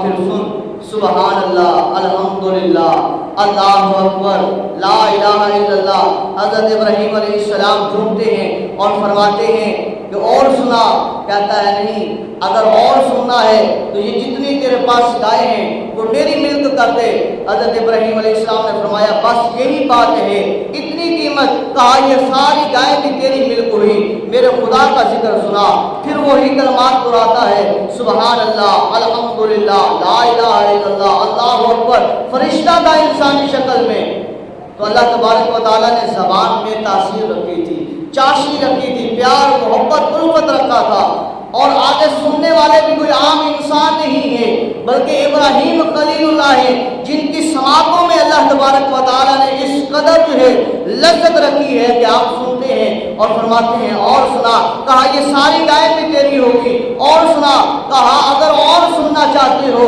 پھر سن سبحان اللہ، الحمدللہ، اللہ اکبر، لا الہ الا اللہ۔ حضرت ابراہیم علیہ السلام جھومتے ہیں اور فرماتے ہیں کہ اور سنا، کہتا ہے نہیں، اگر اور سننا ہے تو یہ جتنی تیرے پاس گائے ہیں وہ میری ملک کر دے۔ حضرت ابراہیم علیہ السلام نے فرمایا بس یہی بات ہے، اتنی قیمت؟ کہا یہ ساری گائے بھی تیری ملک ہوئی، میرے خدا کا ذکر سنا۔ پھر وہی کلمات دہراتا ہے، سبحان اللہ، الحمدللہ، لا الہ الا اللہ، اللہ اکبر، فرشتہ تھا انسانی شکل میں۔ تو اللہ تبارک و تعالیٰ نے زبان میں تاثیر رکھی تھی، چاشنی رکھی تھی، پیار، محبت، الفت رکھا تھا۔ اور آگے سننے والے بھی کوئی عام انسان نہیں ہے، بلکہ ابراہیم خلیل اللہ ہیں، جن کی سماعتوں میں اللہ تبارک و تعالیٰ نے اس قدر جو ہے لذت رکھی ہے کہ آپ سنتے ہیں اور فرماتے ہیں اور سنا۔ کہا یہ ساری گائے بھی تیری ہوگی، اور سنا۔ کہا اگر اور سننا چاہتے ہو